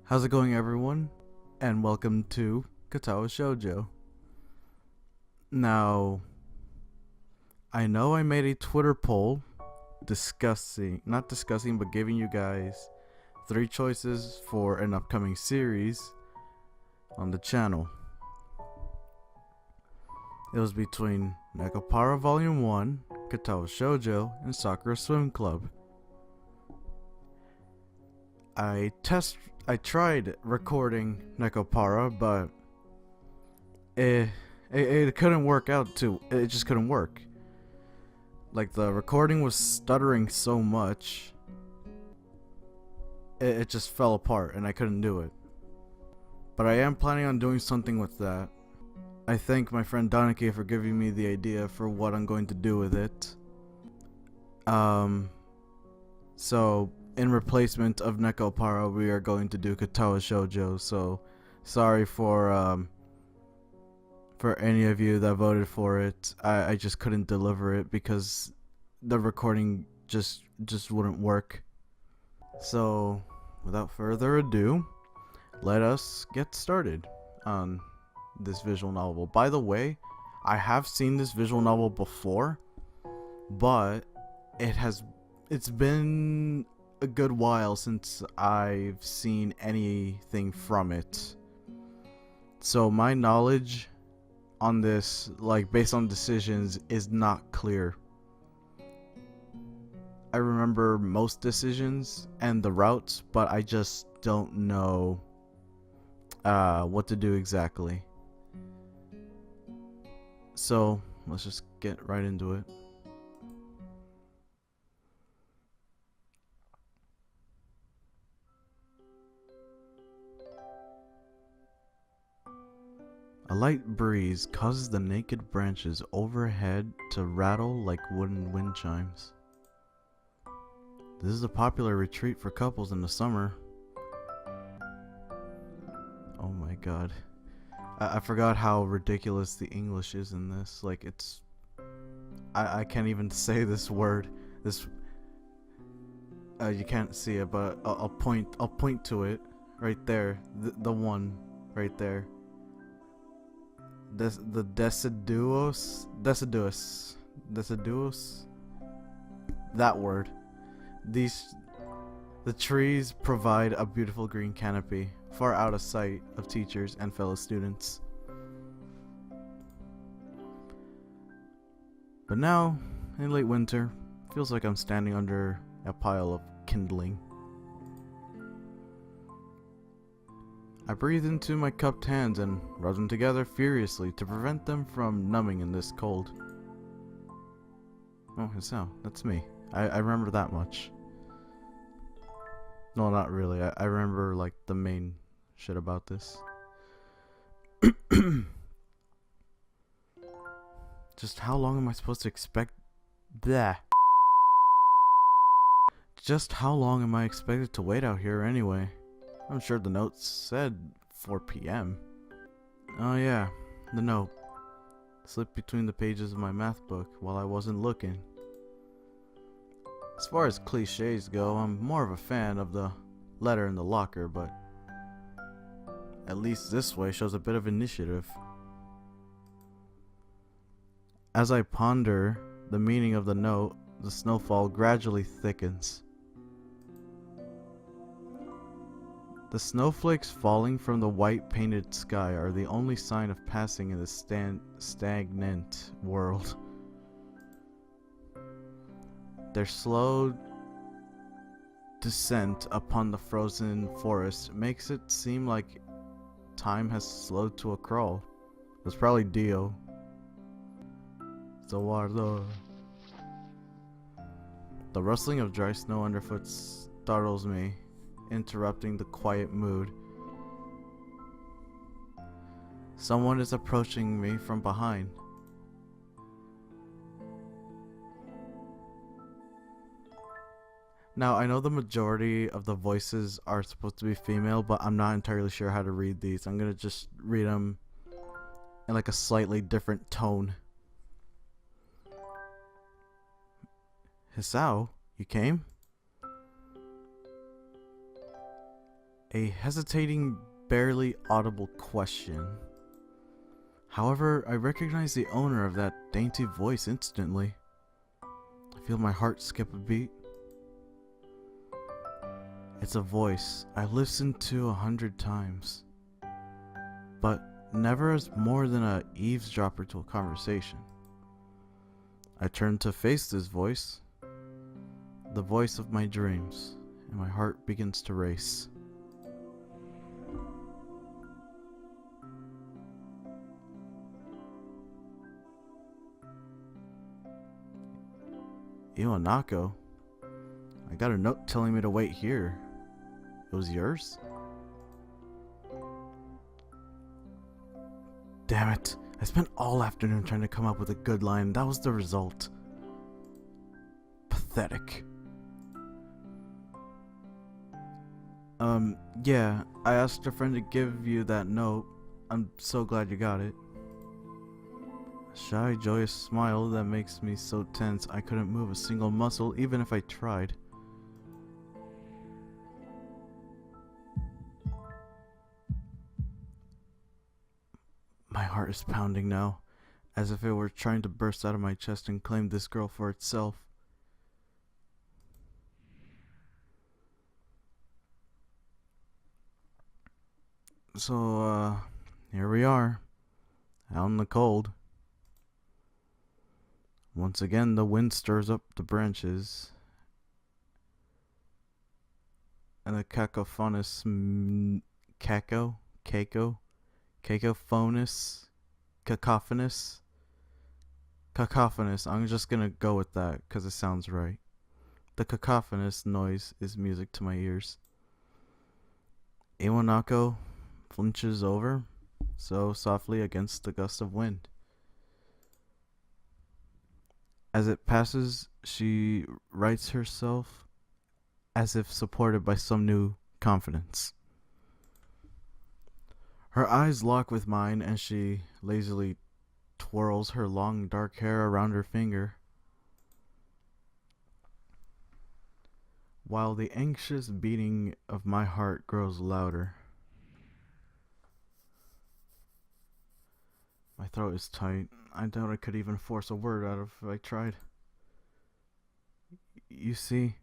How's it going, everyone? And welcome to Katawa Shoujo. Now, I know I made a Twitter poll not discussing, but giving you guys 3 choices for an upcoming series on the channel. It was between Nekopara Volume 1, Katawa Shoujo, and Sakura Swim Club. I tried recording Nekopara, but it couldn't work out too. It just couldn't work. Like, the recording was stuttering so much, it just fell apart and I couldn't do it. But I am planning on doing something with that. I thank my friend Donike for giving me the idea for what I'm going to do with it. So in replacement of Nekopara, we are going to do Katawa Shoujo. So sorry for any of you that voted for it. I just couldn't deliver it because the recording just wouldn't work. So without further ado, let us get started on this visual novel. By the way, I have seen this visual novel before, but it's been a good while since I've seen anything from it. So my knowledge on this, like based on decisions, is not clear. I remember most decisions and the routes, but I just don't know what to do exactly. So let's just get right into it. A light breeze causes the naked branches overhead to rattle like wooden wind chimes. This is a popular retreat for couples in the summer. Oh my god. I forgot how ridiculous the English is in this. Like, it's... I can't even say this word. This... you can't see it, but I'll point to it. Right there. The one. Right there. The deciduous, that word. The trees provide a beautiful green canopy, far out of sight of teachers and fellow students. But now, in late winter, feels like I'm standing under a pile of kindling. I breathe into my cupped hands and rub them together furiously to prevent them from numbing in this cold. Oh, Hisao, that's me. I remember that much. No, not really. I remember, like, the main shit about this. Just how long am I supposed to expect... Bleh. Just how long am I expected to wait out here anyway? I'm sure the note said 4 p.m. Oh yeah, the note. Slipped between the pages of my math book while I wasn't looking. As far as cliches go, I'm more of a fan of the letter in the locker, but at least this way shows a bit of initiative. As I ponder the meaning of the note, the snowfall gradually thickens. The snowflakes falling from the white painted sky are the only sign of passing in this stagnant world. Their slow descent upon the frozen forest makes it seem like time has slowed to a crawl. It's probably Dio. Zawardo. The rustling of dry snow underfoot startles me, interrupting the quiet mood. Someone is approaching me from behind. Now, I know the majority of the voices are supposed to be female, but I'm not entirely sure how to read these. I'm gonna just read them in like a slightly different tone. Hisao, you came? A hesitating, barely audible question. However, I recognize the owner of that dainty voice instantly. I feel my heart skip a beat. It's a voice I listened to 100 times, but never as more than a eavesdropper to a conversation. I turn to face this voice, the voice of my dreams, and my heart begins to race. Iwanako? I got a note telling me to wait here. It was yours? Damn it. I spent all afternoon trying to come up with a good line. That was the result. Pathetic. Yeah, I asked a friend to give you that note. I'm so glad you got it. A shy, joyous smile that makes me so tense I couldn't move a single muscle even if I tried. My heart is pounding now, as if it were trying to burst out of my chest and claim this girl for itself. So, here we are, out in the cold. Once again, the wind stirs up the branches, and the cacophonous cacophonous, I'm just gonna go with that because it sounds right. The cacophonous noise is music to my ears. Iwanako flinches over, so softly against the gust of wind. As it passes, she rights herself as if supported by some new confidence. Her eyes lock with mine and she lazily twirls her long dark hair around her finger, while the anxious beating of my heart grows louder. My throat is tight. I doubt I could even force a word out if I tried. You see,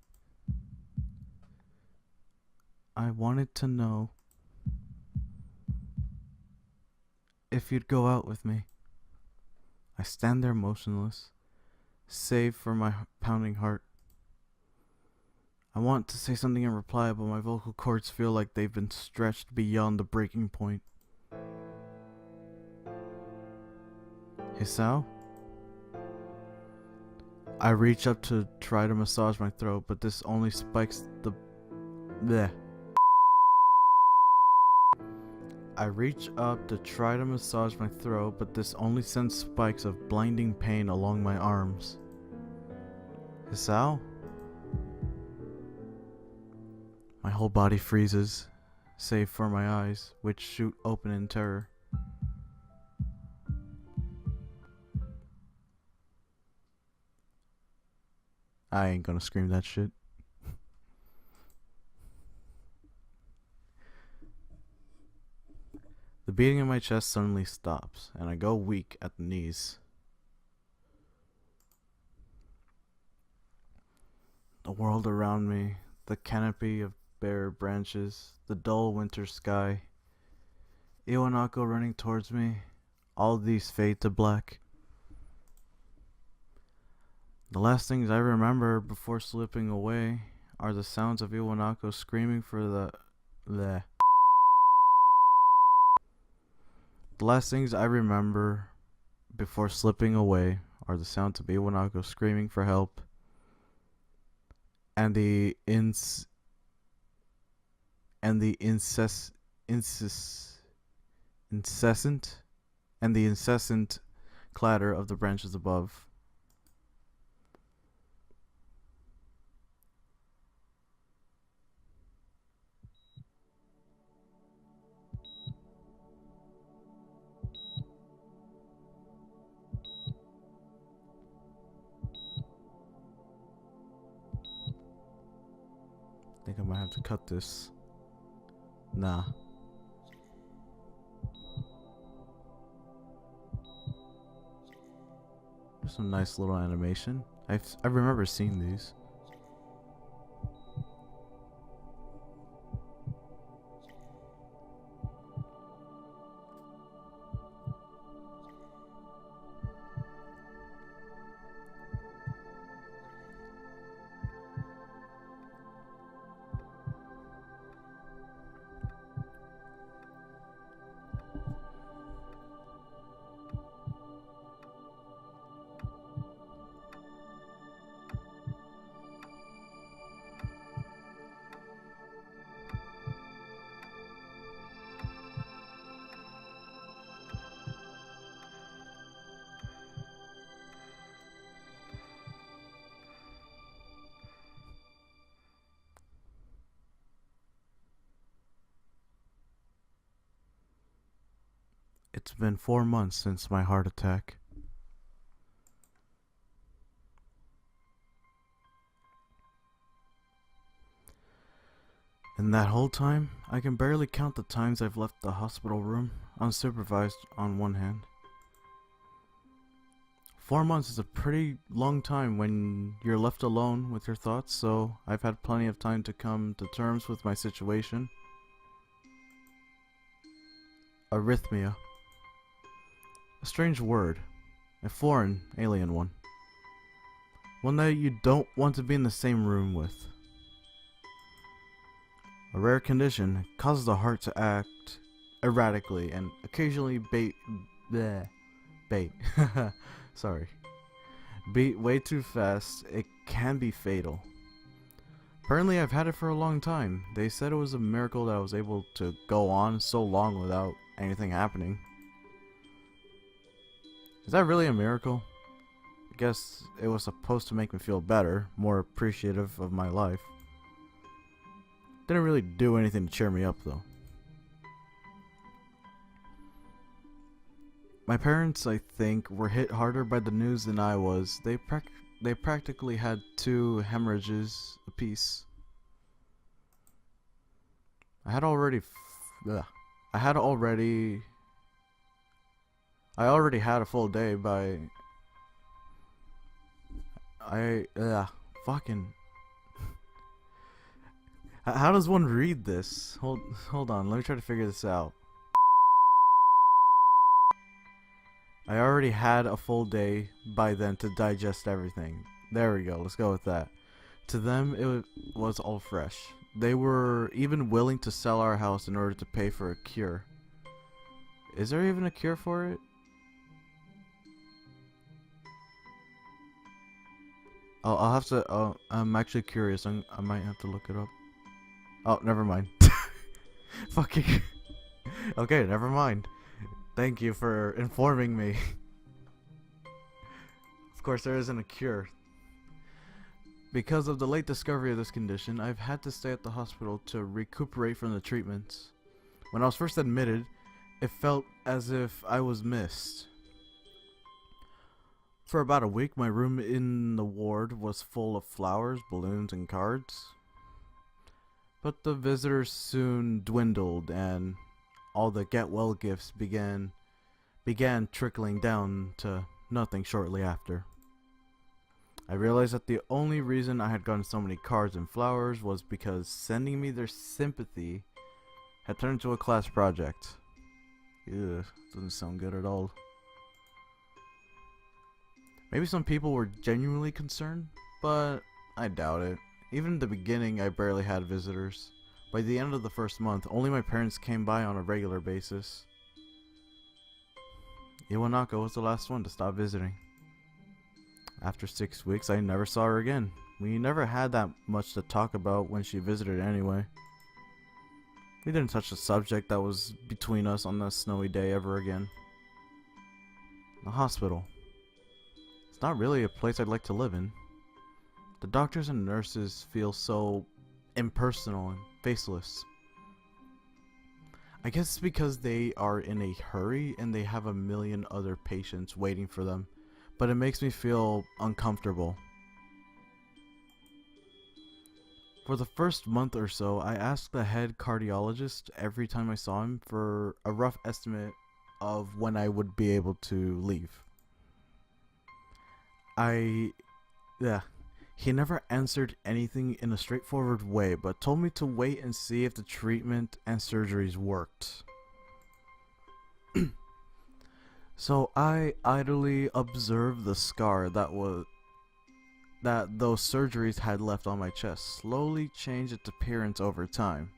I wanted to know if you'd go out with me. I stand there motionless, save for my pounding heart. I want to say something in reply, but my vocal cords feel like they've been stretched beyond the breaking point. Hisao? I reach up to try to massage my throat, but this only spikes the... Bleh. I reach up to try to massage my throat, but this only sends spikes of blinding pain along my arms. Hisao? My whole body freezes, save for my eyes, which shoot open in terror. I ain't gonna scream that shit. The beating in my chest suddenly stops, and I go weak at the knees. The world around me, the canopy of bare branches, the dull winter sky, Iwanako running towards me, all these fade to black. The last things I remember before slipping away are the sounds of Iwanako screaming for the last things I remember before slipping away are the sounds of Iwanako screaming for help and the incessant clatter of the branches above. I think I might have to cut this. Nah. There's some nice little animation. I remember seeing these. It's been 4 months since my heart attack. In that whole time, I can barely count the times I've left the hospital room, unsupervised on one hand. 4 months is a pretty long time when you're left alone with your thoughts, so I've had plenty of time to come to terms with my situation. Arrhythmia. A strange word. A foreign, alien one. One that you don't want to be in the same room with. A rare condition causes the heart to act erratically and occasionally Sorry. Beat way too fast. It can be fatal. Apparently I've had it for a long time. They said it was a miracle that I was able to go on so long without anything happening. Is that really a miracle? I guess it was supposed to make me feel better, more appreciative of my life. Didn't really do anything to cheer me up though. My parents, I think, were hit harder by the news than I was. They practically had 2 hemorrhages apiece. I already had a full day by fucking how does one read this? Hold on, let me try to figure this out. I already had a full day by then to digest everything. There we go, let's go with that. To them, it was all fresh. They were even willing to sell our house in order to pay for a cure. Is there even a cure for it? I'll have to, I'm actually curious. I might have to look it up. Oh, never mind. Fucking. Okay, never mind. Thank you for informing me. Of course, there isn't a cure. Because of the late discovery of this condition, I've had to stay at the hospital to recuperate from the treatments. When I was first admitted, it felt as if I was missed. For about a week, my room in the ward was full of flowers, balloons, and cards. But the visitors soon dwindled, and all the get-well gifts began trickling down to nothing shortly after. I realized that the only reason I had gotten so many cards and flowers was because sending me their sympathy had turned into a class project. Ugh, doesn't sound good at all. Maybe some people were genuinely concerned, but I doubt it. Even in the beginning, I barely had visitors. By the end of the first month, only my parents came by on a regular basis. Iwanaka was the last one to stop visiting. After 6 weeks, I never saw her again. We never had that much to talk about when she visited anyway. We didn't touch the subject that was between us on that snowy day ever again. The hospital. It's not really a place I'd like to live in. The doctors and nurses feel so impersonal and faceless. I guess it's because they are in a hurry and they have a million other patients waiting for them, but it makes me feel uncomfortable. For the first month or so, I asked the head cardiologist every time I saw him for a rough estimate of when I would be able to leave. Yeah, he never answered anything in a straightforward way, but told me to wait and see if the treatment and surgeries worked. So I idly observed the scar that those surgeries had left on my chest slowly change its appearance over time,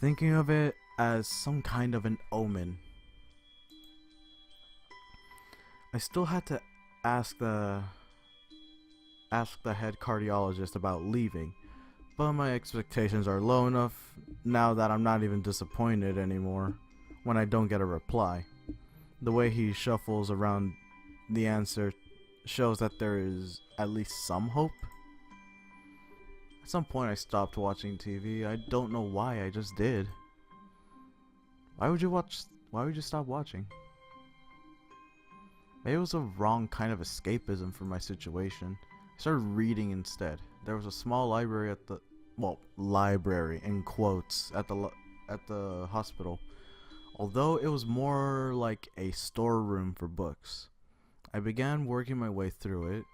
thinking of it as some kind of an omen. I still had to ask the head cardiologist about leaving, but my expectations are low enough now that I'm not even disappointed anymore when I don't get a reply. The way he shuffles around the answer shows that there is at least some hope. At some point I stopped watching TV. I don't know why, I just did. Why would you stop watching? Maybe it was a wrong kind of escapism for my situation. I started reading instead. There was a small library library in quotes at the hospital. Although it was more like a storeroom for books. I began working my way through it.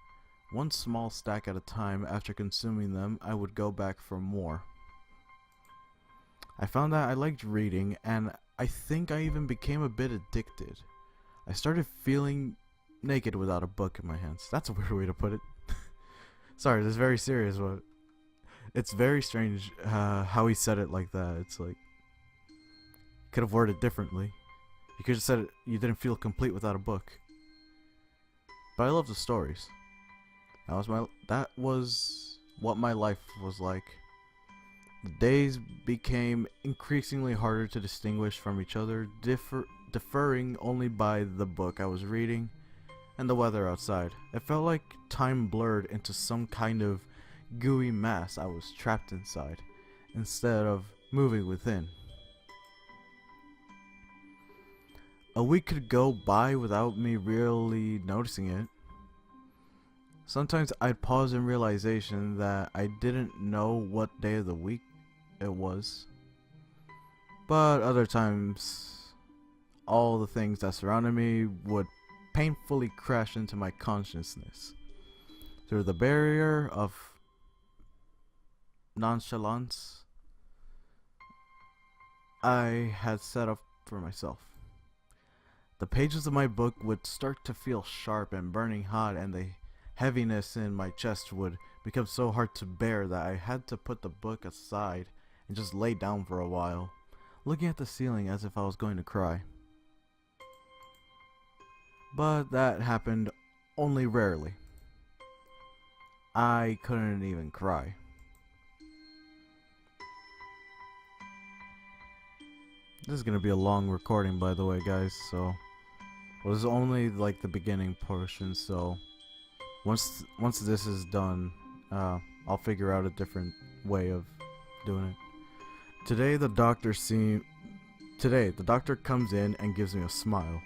One small stack at a time. After consuming them, I would go back for more. I found that I liked reading, and I think I even became a bit addicted. I started feeling naked without a book in my hands. That's a weird way to put it. Sorry, this is very serious, but it's very strange how he said it like that. It's like, could have worded it differently. You could have said it, you didn't feel complete without a book. But I love the stories. That was what my life was like. The days became increasingly harder to distinguish from each other, differing only by the book I was reading and the weather outside. It felt like time blurred into some kind of gooey mass I was trapped inside, instead of moving within. A week could go by without me really noticing it. Sometimes I'd pause in realization that I didn't know what day of the week it was. But other times, all the things that surrounded me would painfully crash into my consciousness through the barrier of nonchalance I had set up for myself. The pages of my book would start to feel sharp and burning hot, and the heaviness in my chest would become so hard to bear that I had to put the book aside and just lay down for a while, looking at the ceiling as if I was going to cry. But that happened only rarely. I couldn't even cry. This is gonna be a long recording, by the way, guys, so it was only like the beginning portion, so once this is done, I'll figure out a different way of doing it. Today the doctor comes in and gives me a smile.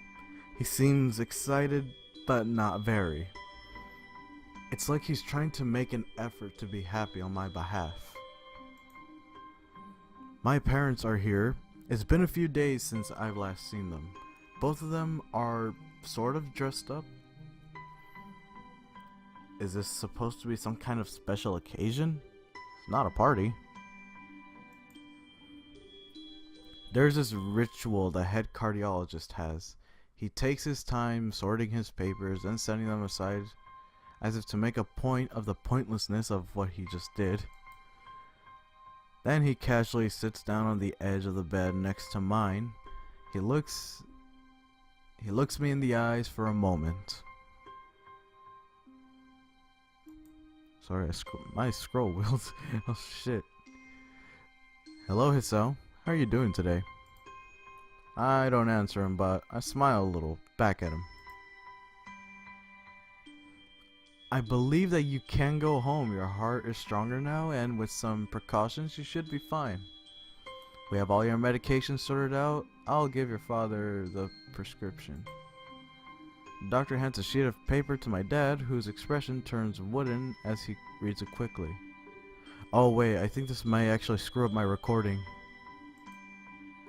He seems excited, but not very. It's like he's trying to make an effort to be happy on my behalf. My parents are here. It's been a few days since I've last seen them. Both of them are sort of dressed up. Is this supposed to be some kind of special occasion? It's not a party. There's this ritual the head cardiologist has. He takes his time sorting his papers and setting them aside as if to make a point of the pointlessness of what he just did. Then he casually sits down on the edge of the bed next to mine. He looks me in the eyes for a moment. Sorry, my scroll wheels. Oh shit. Hello, Hisao. How are you doing today? I don't answer him, but I smile a little back at him. I believe that you can go home. Your heart is stronger now, and with some precautions, you should be fine. We have all your medications sorted out. I'll give your father the prescription. The doctor hands a sheet of paper to my dad, whose expression turns wooden as he reads it quickly. Oh wait, I think this might actually screw up my recording.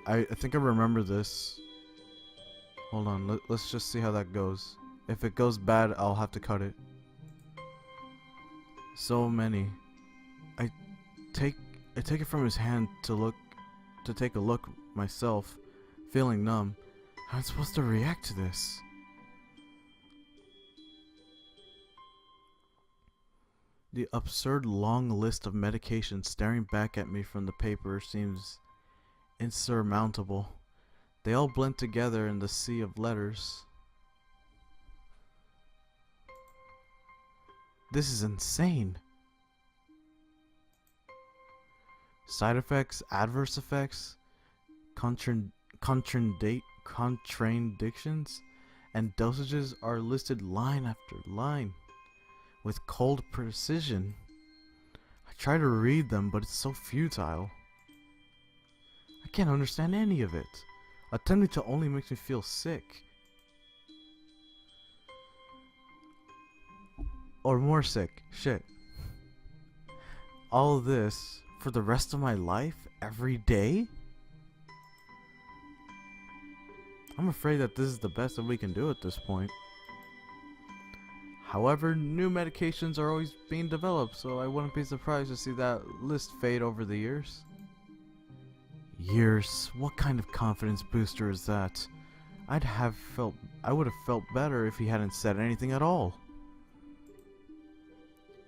I think I remember this. Hold on, let's just see how that goes. If it goes bad, I'll have to cut it. So many. I take it from his hand to take a look myself, feeling numb. How am I supposed to react to this? The absurd long list of medications staring back at me from the paper seems insurmountable. They all blend together in the sea of letters. This is insane. Side effects, adverse effects, contraindictions, and dosages are listed line after line with cold precision. I try to read them, but it's so futile. I can't understand any of it. Attempting to only makes me feel sick. Or more sick. Shit. All this for the rest of my life? Every day? I'm afraid that this is the best that we can do at this point. However, new medications are always being developed, so I wouldn't be surprised to see that list fade over the years. Years? What kind of confidence booster is that? I would have felt better if he hadn't said anything at all.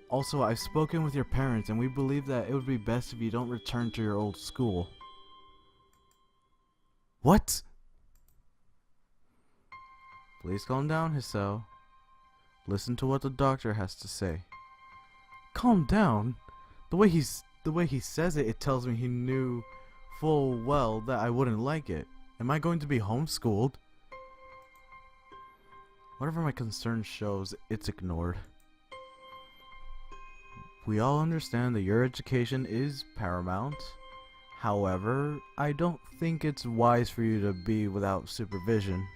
Also, I've spoken with your parents and we believe that it would be best if you don't return to your old school. What? Please calm down, Hisao. Listen to what the doctor has to say. Calm down? The way he says it, it tells me he knew full well that I wouldn't like it. Am I going to be homeschooled? Whatever my concern shows, it's ignored. We all understand that your education is paramount. However, I don't think it's wise for you to be without supervision.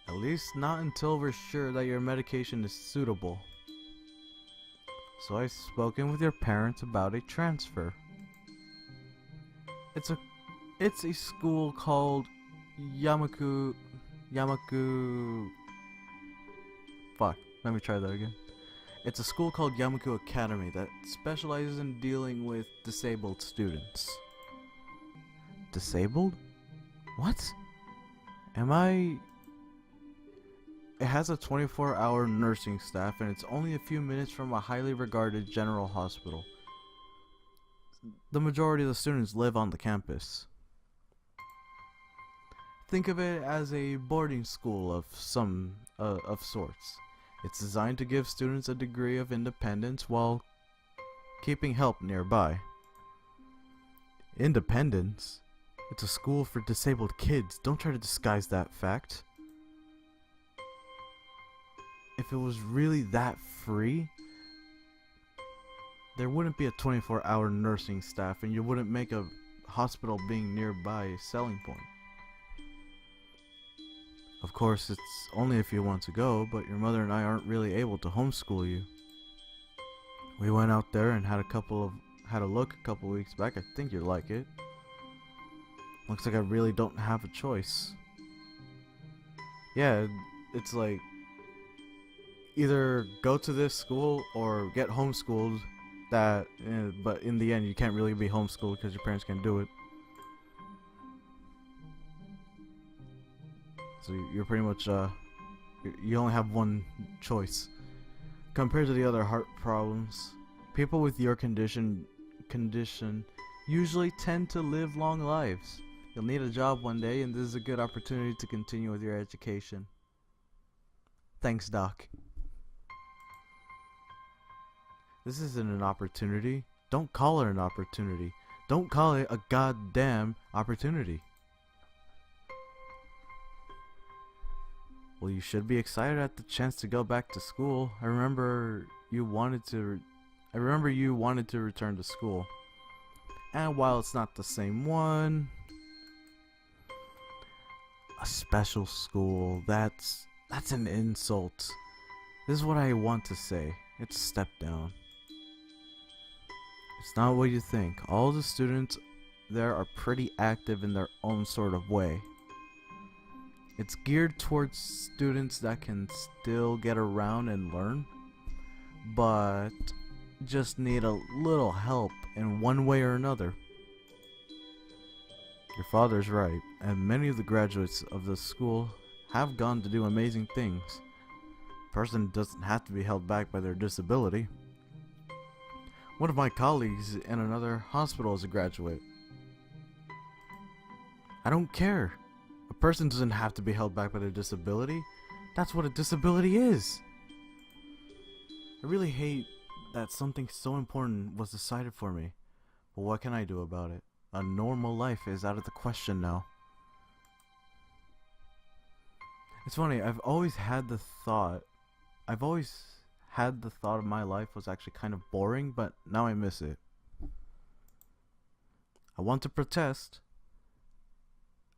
At least not until we're sure that your medication is suitable. So I've spoken with your parents about a transfer. It's a school called Yamaku. Fuck, let me try that again. It's a school called Yamaku Academy that specializes in dealing with disabled students. Disabled? What? It has a 24-hour nursing staff and it's only a few minutes from a highly regarded general hospital. The majority of the students live on the campus. Think of it as a boarding school of sorts. It's designed to give students a degree of independence while keeping help nearby. Independence? It's a school for disabled kids. Don't try to disguise that fact. If it was really that free, there wouldn't be a 24-hour nursing staff and you wouldn't make a hospital being nearby a selling point. Of course, it's only if you want to go, but your mother and I aren't really able to homeschool you. We went out there and had a look a couple weeks back. I think you'd like it. Looks like I really don't have a choice. Yeah, it's like either go to this school or get homeschooled. But in the end, you can't really be homeschooled because your parents can't do it. So you're pretty much you only have one choice. Compared to the other heart problems, people with your condition usually tend to live long lives. You'll need a job one day, and this is a good opportunity to continue with your education. Thanks, Doc. This isn't an opportunity. Don't call it an opportunity. Don't call it a goddamn opportunity. Well, you should be excited at the chance to go back to school. I remember you wanted to return to school. And while it's not the same one, a special school, that's an insult. This is what I want to say. It's a step down. It's not what you think. All the students there are pretty active in their own sort of way. It's geared towards students that can still get around and learn, but just need a little help in one way or another. Your father's right, and many of the graduates of the school have gone to do amazing things. A person doesn't have to be held back by their disability. One of my colleagues in another hospital is a graduate. I don't care. A person doesn't have to be held back by their disability. That's what a disability is. I really hate that something so important was decided for me. But what can I do about it? A normal life is out of the question now. It's funny, I've always had the thought of my life was actually kind of boring, but now I miss it. I want to protest.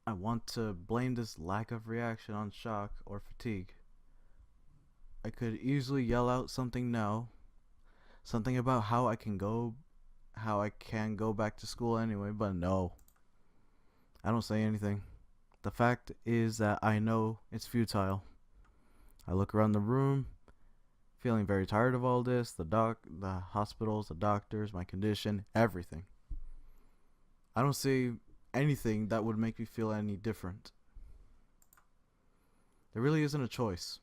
I want to blame this lack of reaction on shock or fatigue. I could easily yell out something now. Something about how I can go back to school anyway, but no. I don't say anything. The fact is that I know it's futile. I look around the room, feeling very tired of all this, the hospitals, the doctors, my condition, everything. I don't see anything that would make me feel any different. There really isn't a choice.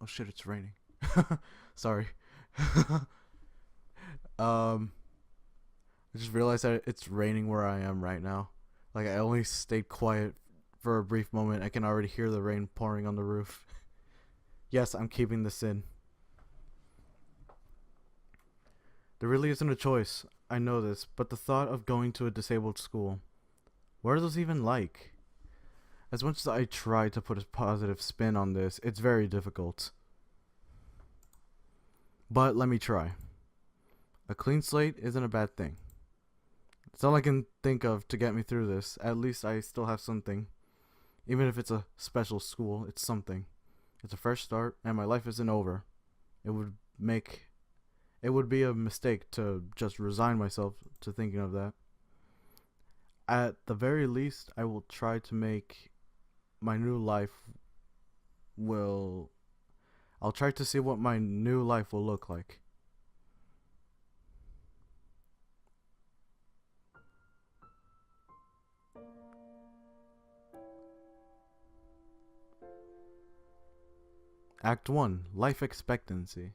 Oh shit, it's raining. Sorry. I just realized that it's raining where I am right now. Like, I only stayed quiet for a brief moment. I can already hear the rain pouring on the roof. Yes, I'm keeping this in. There really isn't a choice. I know this, but the thought of going to a disabled school, what are those even like? As much as I try to put a positive spin on this, it's very difficult. But let me try. A clean slate isn't a bad thing. It's all I can think of to get me through this. At least I still have something. Even if it's a special school, it's something. It's a fresh start, and my life isn't over. It would be a mistake to just resign myself to thinking of that. At the very least, I will try to make my new life I'll try to see what my new life will look like. Act 1, Life Expectancy.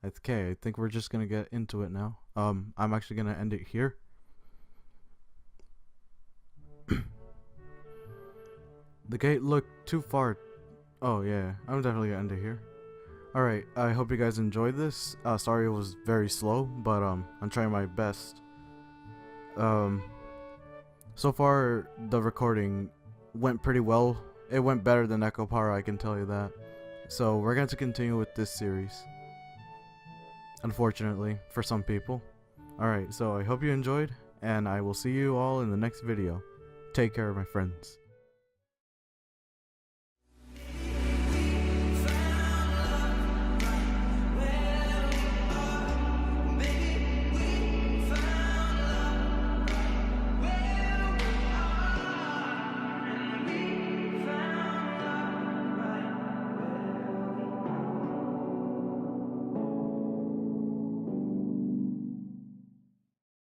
Okay, I think we're just gonna get into it now. I'm actually gonna end it here. The gate looked too far. Oh yeah, I'm definitely gonna end it here. Alright, I hope you guys enjoyed this. Sorry it was very slow, but I'm trying my best. So far the recording went pretty well. It went better than Nekopara, I can tell you that. So we're going to continue with this series. Unfortunately, for some people. Alright, so I hope you enjoyed, and I will see you all in the next video. Take care, my friends.